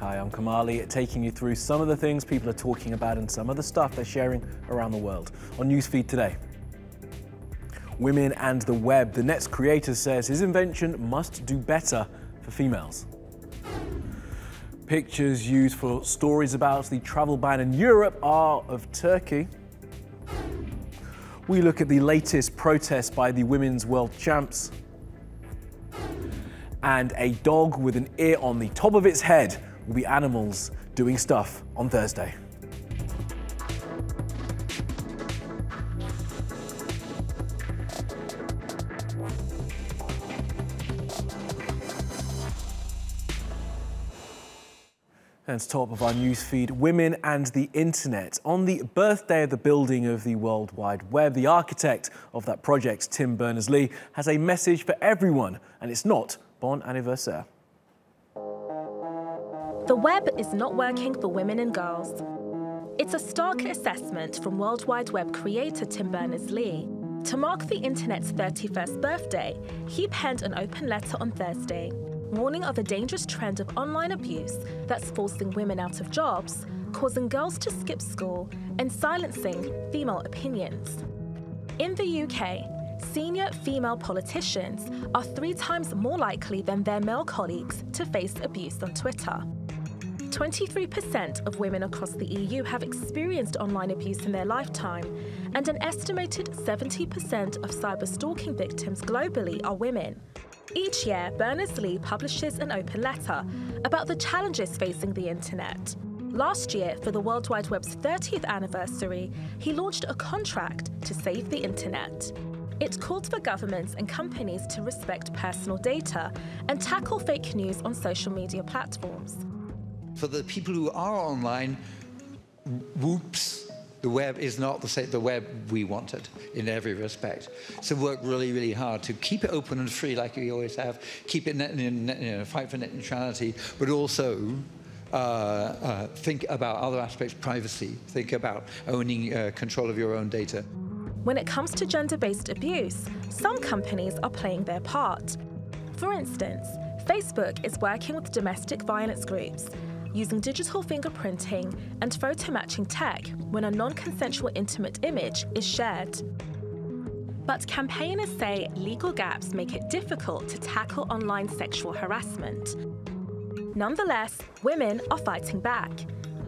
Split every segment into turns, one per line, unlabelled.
Hi, I'm Kamali, taking you through some of the things people are talking about and some of the stuff they're sharing around the world. On Newsfeed today, women and the web. The net's creator says his invention must do better for females. Pictures used for stories about the travel ban in Europe are of Turkey. We look at the latest protest by the women's world champs. And a dog with an ear on the top of its head will be animals doing stuff on Thursday. And it's top of our newsfeed, women and the internet. On the birthday of the building of the World Wide Web, the architect of that project, Berners Lee, has a message for everyone, and it's not bon anniversaire.
The web is not working for women and girls. It's a stark assessment from World Wide Web creator Berners Lee. To mark the internet's 31st birthday, he penned an open letter on Thursday, warning of a dangerous trend of online abuse that's forcing women out of jobs, causing girls to skip school, and silencing female opinions. In the UK, senior female politicians are 3 times more likely than their male colleagues to face abuse on Twitter. 23% of women across the EU have experienced online abuse in their lifetime, and an estimated 70% of cyber-stalking victims globally are women. Each year, Berners Lee publishes an open letter about the challenges facing the internet. Last year, for the World Wide Web's 30th anniversary, he launched a contract to save the internet. It called for governments and companies to respect personal data and tackle fake news on social media platforms.
For the people who are online, whoops, the web is not the web we wanted in every respect. So work really, really hard to keep it open and free like we always have, keep it fight for net neutrality, but also think about other aspects, privacy, think about owning control of your own data.
When it comes to gender-based abuse, some companies are playing their part. For instance, Facebook is working with domestic violence groups, using digital fingerprinting and photo matching tech when a non-consensual intimate image is shared. But campaigners say legal gaps make it difficult to tackle online sexual harassment. Nonetheless, women are fighting back.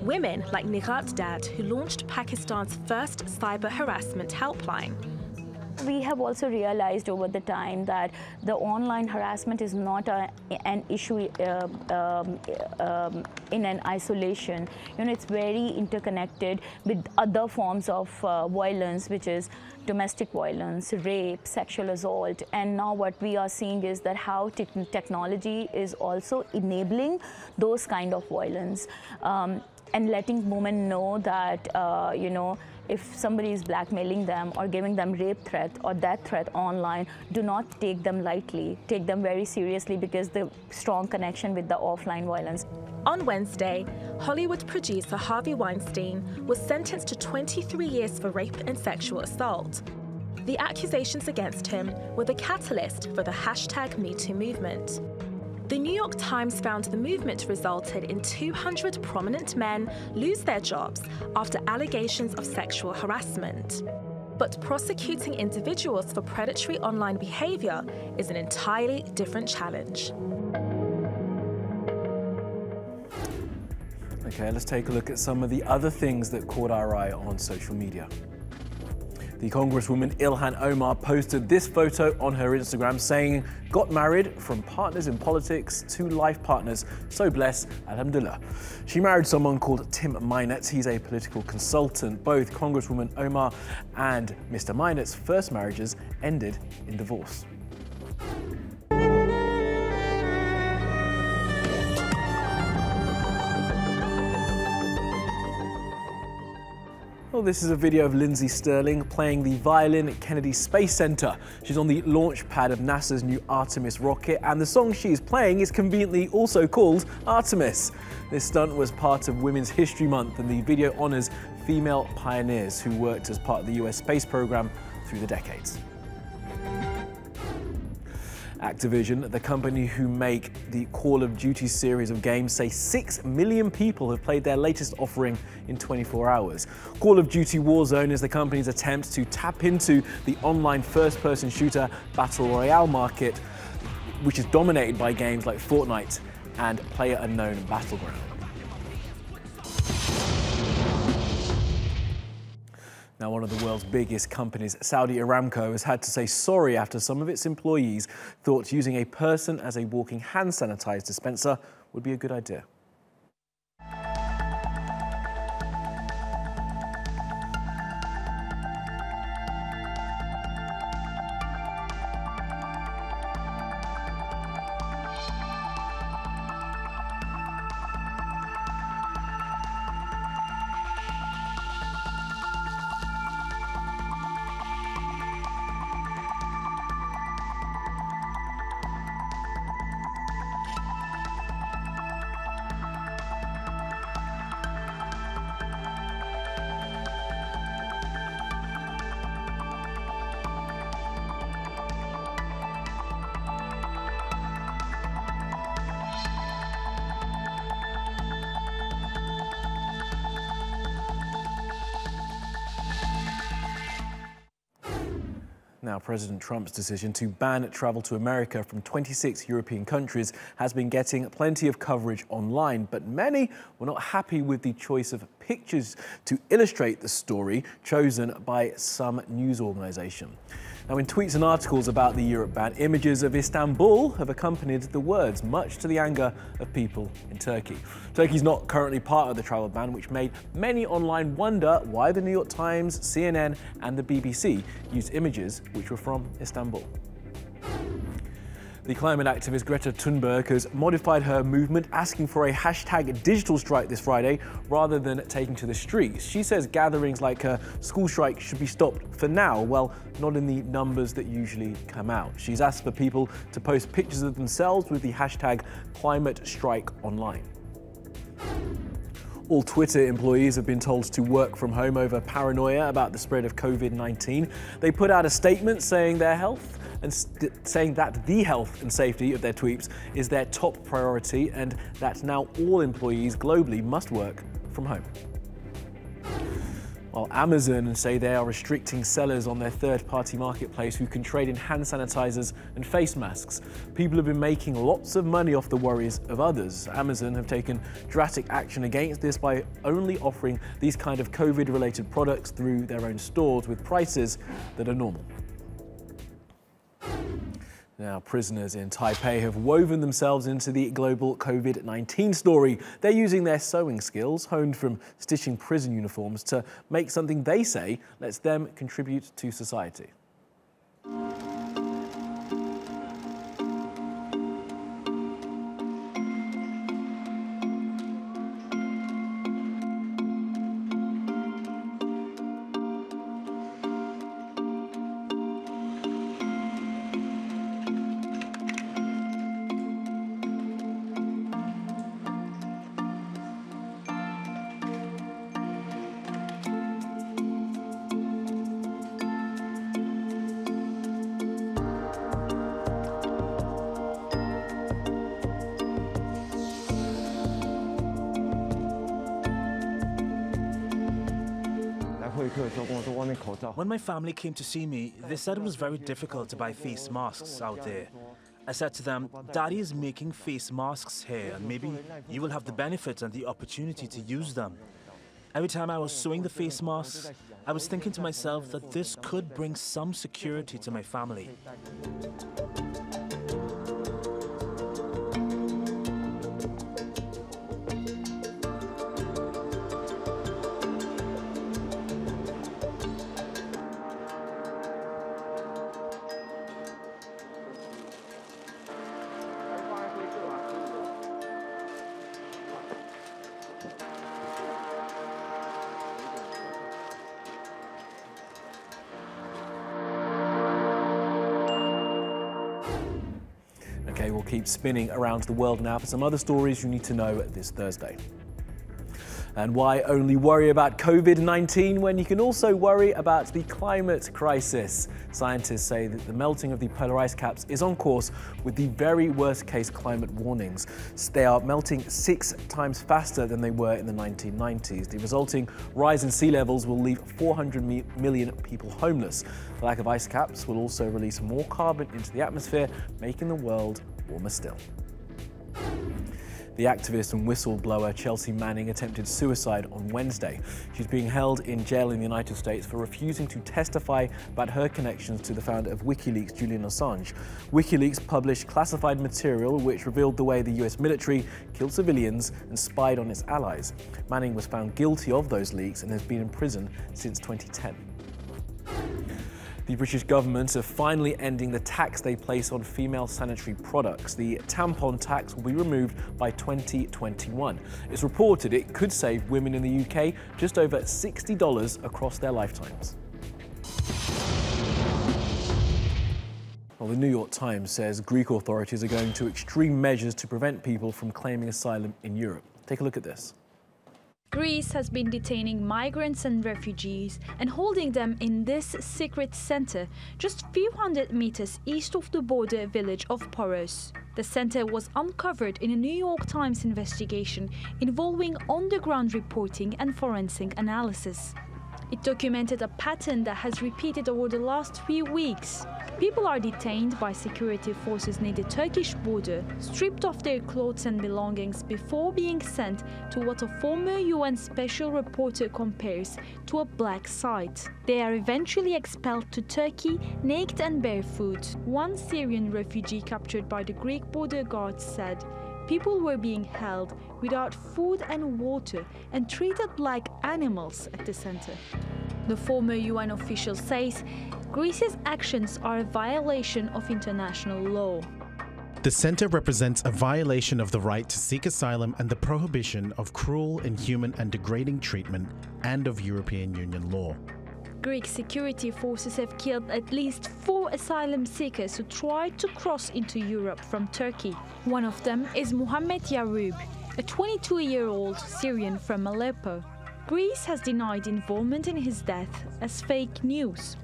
Women like Nirat Dad, who launched Pakistan's first cyber harassment helpline.
We have also realized over the time that the online harassment is not an issue in an isolation. It's very interconnected with other forms of violence, which is domestic violence, rape, sexual assault. And now what we are seeing is that how technology is also enabling those kind of violence and letting women know that, if somebody is blackmailing them or giving them rape threat or death threat online, do not take them lightly. Take them very seriously because the strong connection with the offline violence.
On Wednesday, Hollywood producer Harvey Weinstein was sentenced to 23 years for rape and sexual assault. The accusations against him were the catalyst for the #MeToo movement. The New York Times found the movement resulted in 200 prominent men lose their jobs after allegations of sexual harassment. But prosecuting individuals for predatory online behavior is an entirely different challenge.
Okay, let's take a look at some of the other things that caught our eye on social media. The Congresswoman Ilhan Omar posted this photo on her Instagram saying, "Got married from partners in politics to life partners, so blessed, alhamdulillah." She married someone called Tim Meinert. He's a political consultant. Both Congresswoman Omar and Mr. Meinert's first marriages ended in divorce. Well, this is a video of Lindsey Sterling playing the violin at Kennedy Space Center. She's on the launch pad of NASA's new Artemis rocket, and the song she is playing is conveniently also called Artemis. This stunt was part of Women's History Month, and the video honors female pioneers who worked as part of the US space program through the decades. Activision, the company who make the Call of Duty series of games, say 6 million people have played their latest offering in 24 hours. Call of Duty Warzone is the company's attempt to tap into the online first-person shooter battle royale market, which is dominated by games like Fortnite and PlayerUnknown Battleground. Now, one of the world's biggest companies, Saudi Aramco, has had to say sorry after some of its employees thought using a person as a walking hand sanitizer dispenser would be a good idea. Now, President Trump's decision to ban travel to America from 26 European countries has been getting plenty of coverage online, but many were not happy with the choice of pictures to illustrate the story chosen by some news organisation. Now, in tweets and articles about the Europe ban, images of Istanbul have accompanied the words, much to the anger of people in Turkey. Turkey's not currently part of the travel ban, which made many online wonder why the New York Times, CNN and the BBC used images which were from Istanbul. The climate activist Greta Thunberg has modified her movement, asking for a hashtag digital strike this Friday rather than taking to the streets. She says gatherings like a school strike should be stopped for now, well, not in the numbers that usually come out. She's asked for people to post pictures of themselves with the hashtag climate strike online. All Twitter employees have been told to work from home over paranoia about the spread of COVID-19. They put out a statement saying that the health and safety of their tweets is their top priority and that now all employees globally must work from home. While Amazon say they are restricting sellers on their third-party marketplace who can trade in hand sanitizers and face masks. People have been making lots of money off the worries of others. Amazon have taken drastic action against this by only offering these kind of COVID-related products through their own stores with prices that are normal. Now, prisoners in Taipei have woven themselves into the global COVID-19 story. They're using their sewing skills, honed from stitching prison uniforms, to make something they say lets them contribute to society.
When my family came to see me, they said it was very difficult to buy face masks out there. I said to them, Daddy is making face masks here, and maybe you will have the benefit and the opportunity to use them. Every time I was sewing the face masks, I was thinking to myself that this could bring some security to my family.
Okay, we'll keep spinning around the world now for some other stories you need to know this Thursday. And why only worry about COVID-19 when you can also worry about the climate crisis? Scientists say that the melting of the polar ice caps is on course with the very worst case climate warnings. They are melting 6 times faster than they were in the 1990s. The resulting rise in sea levels will leave 400 million people homeless. The lack of ice caps will also release more carbon into the atmosphere, making the world warmer still. The activist and whistleblower Chelsea Manning attempted suicide on Wednesday. She's being held in jail in the United States for refusing to testify about her connections to the founder of WikiLeaks, Julian Assange. WikiLeaks published classified material which revealed the way the US military killed civilians and spied on its allies. Manning was found guilty of those leaks and has been in prison since 2010. The British government are finally ending the tax they place on female sanitary products. The tampon tax will be removed by 2021. It's reported it could save women in the UK just over $60 across their lifetimes. Well, the New York Times says Greek authorities are going to extreme measures to prevent people from claiming asylum in Europe. Take a look at this.
Greece has been detaining migrants and refugees and holding them in this secret center just a few hundred meters east of the border village of Poros. The center was uncovered in a New York Times investigation involving on-the-ground reporting and forensic analysis. It documented a pattern that has repeated over the last few weeks. People are detained by security forces near the Turkish border, stripped of their clothes and belongings before being sent to what a former UN special reporter compares to a black site. They are eventually expelled to Turkey, naked and barefoot. One Syrian refugee captured by the Greek border guards said, "People were being held without food and water and treated like animals at the center." The former UN official says Greece's actions are a violation of international law.
The center represents a violation of the right to seek asylum and the prohibition of cruel, inhuman and degrading treatment and of European Union law.
Greek security forces have killed at least 4 asylum seekers who tried to cross into Europe from Turkey. One of them is Muhammed Yaroub, a 22-year-old Syrian from Aleppo. Greece has denied involvement in his death as fake news.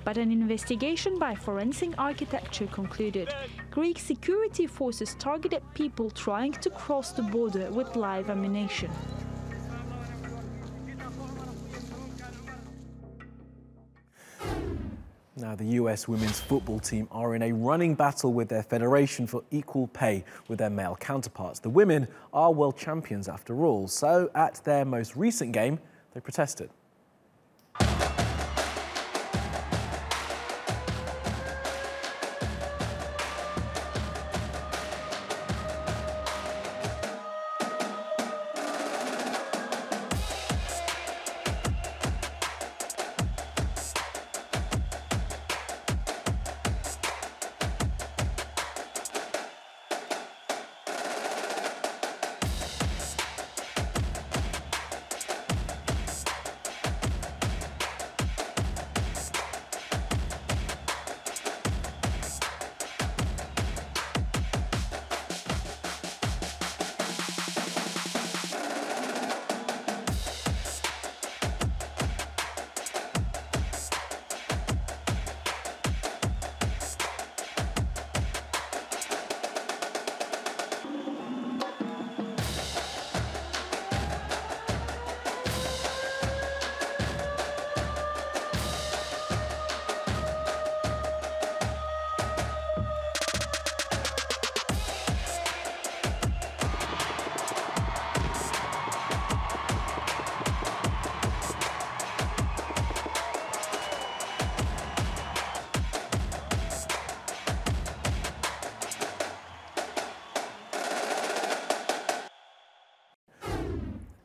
But an investigation by Forensic Architecture concluded Greek security forces targeted people trying to cross the border with live ammunition.
Now, the US women's football team are in a running battle with their federation for equal pay with their male counterparts. The women are world champions after all, so at their most recent game, they protested.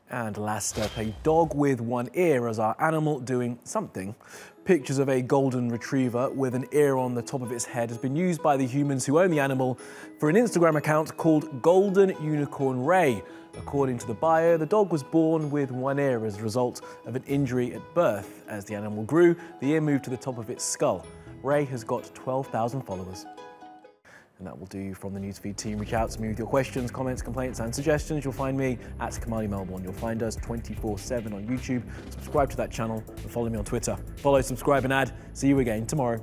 And last up, a dog with one ear as our animal doing something. Pictures of a golden retriever with an ear on the top of its head has been used by the humans who own the animal for an Instagram account called Golden Unicorn Ray. According to the bio, the dog was born with one ear as a result of an injury at birth. As the animal grew, the ear moved to the top of its skull. Ray has got 12,000 followers. And that will do from the Newsfeed team. Reach out to me with your questions, comments, complaints and suggestions. You'll find me at Kamali Melbourne. You'll find us 24/7 on YouTube. Subscribe to that channel and follow me on Twitter. Follow, subscribe and add. See you again tomorrow.